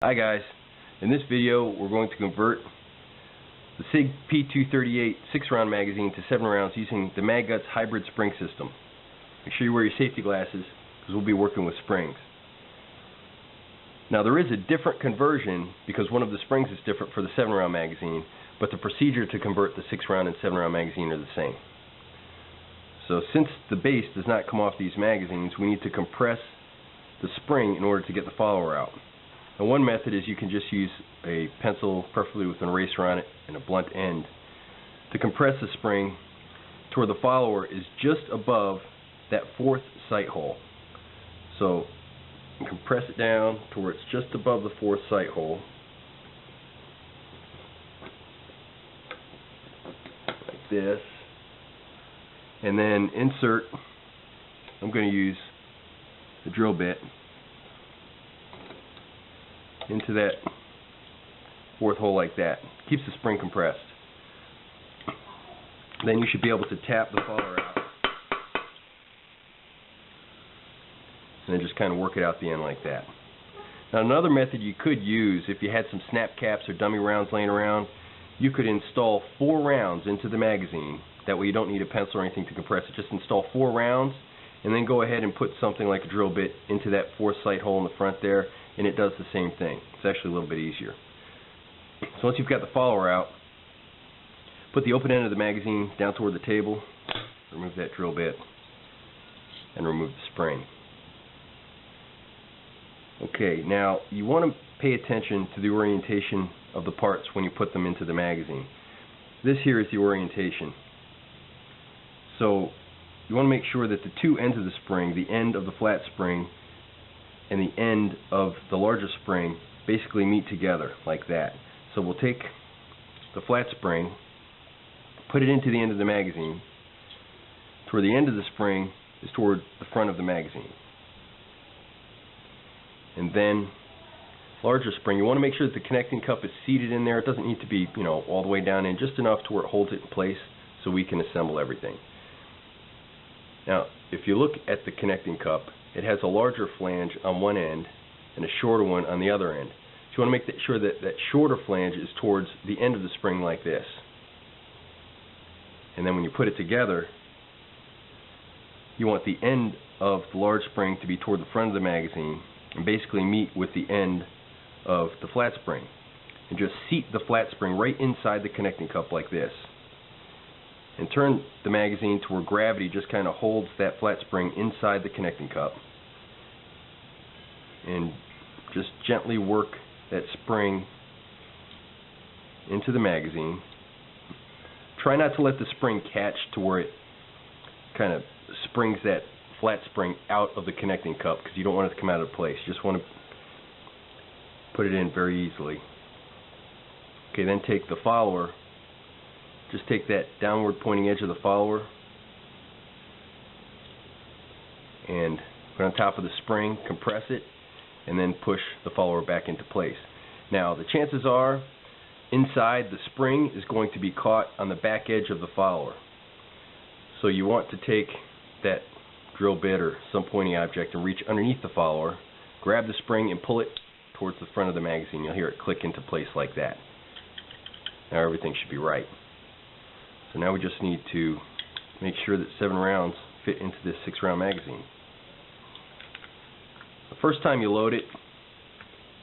Hi guys, in this video we're going to convert the Sig P238 6-round magazine to 7 rounds using the MagGuts hybrid spring system. Make sure you wear your safety glasses because we'll be working with springs. Now there is a different conversion because one of the springs is different for the 7-round magazine, but the procedure to convert the 6-round and 7-round magazine are the same. So since the base does not come off these magazines, we need to compress the spring in order to get the follower out. Now one method is you can just use a pencil, preferably with an eraser on it and a blunt end, to compress the spring to where the follower is just above that 4th sight hole. So compress it down to where it's just above the 4th sight hole, like this, and then insert, I'm going to use the drill bit into that 4th hole like that. Keeps the spring compressed. Then you should be able to tap the follower out and then just kind of work it out the end like that. Now another method you could use, if you had some snap caps or dummy rounds laying around, you could install 4 rounds into the magazine. That way you don't need a pencil or anything to compress it. Just install 4 rounds and then go ahead and put something like a drill bit into that 4th sight hole in the front there, and it does the same thing. It's actually a little bit easier. So once you've got the follower out, put the open end of the magazine down toward the table, remove that drill bit, and remove the spring. Okay, now you want to pay attention to the orientation of the parts when you put them into the magazine. This here is the orientation. So you want to make sure that the 2 ends of the spring, the end of the flat spring and the end of the larger spring, basically meet together like that. So we'll take the flat spring, put it into the end of the magazine, to where the end of the spring is toward the front of the magazine. And then larger spring, you want to make sure that the connecting cup is seated in there. It doesn't need to be, all the way down in, just enough to where it holds it in place so we can assemble everything. Now, if you look at the connecting cup, it has a larger flange on one end and a shorter one on the other end. So you want to make sure that that shorter flange is towards the end of the spring like this. And then when you put it together, you want the end of the large spring to be toward the front of the magazine and basically meet with the end of the flat spring. And just seat the flat spring right inside the connecting cup like this. And turn the magazine to where gravity just kind of holds that flat spring inside the connecting cup. And just gently work that spring into the magazine. Try not to let the spring catch to where it kind of springs that flat spring out of the connecting cup, because you don't want it to come out of place. You just want to put it in very easily. Okay, then take the follower. Just take that downward pointing edge of the follower and put it on top of the spring, compress it, and then push the follower back into place. Now the chances are inside the spring is going to be caught on the back edge of the follower. So you want to take that drill bit or some pointy object and reach underneath the follower, grab the spring and pull it towards the front of the magazine. You'll hear it click into place like that. Now everything should be right. So now we just need to make sure that 7 rounds fit into this 6-round magazine. The first time you load it,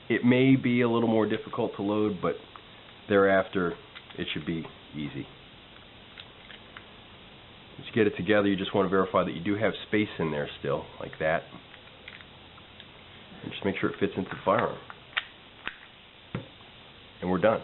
it may be a little more difficult to load, but thereafter it should be easy. Once you get it together, you just want to verify that you do have space in there still, like that. And just make sure it fits into the firearm. And we're done.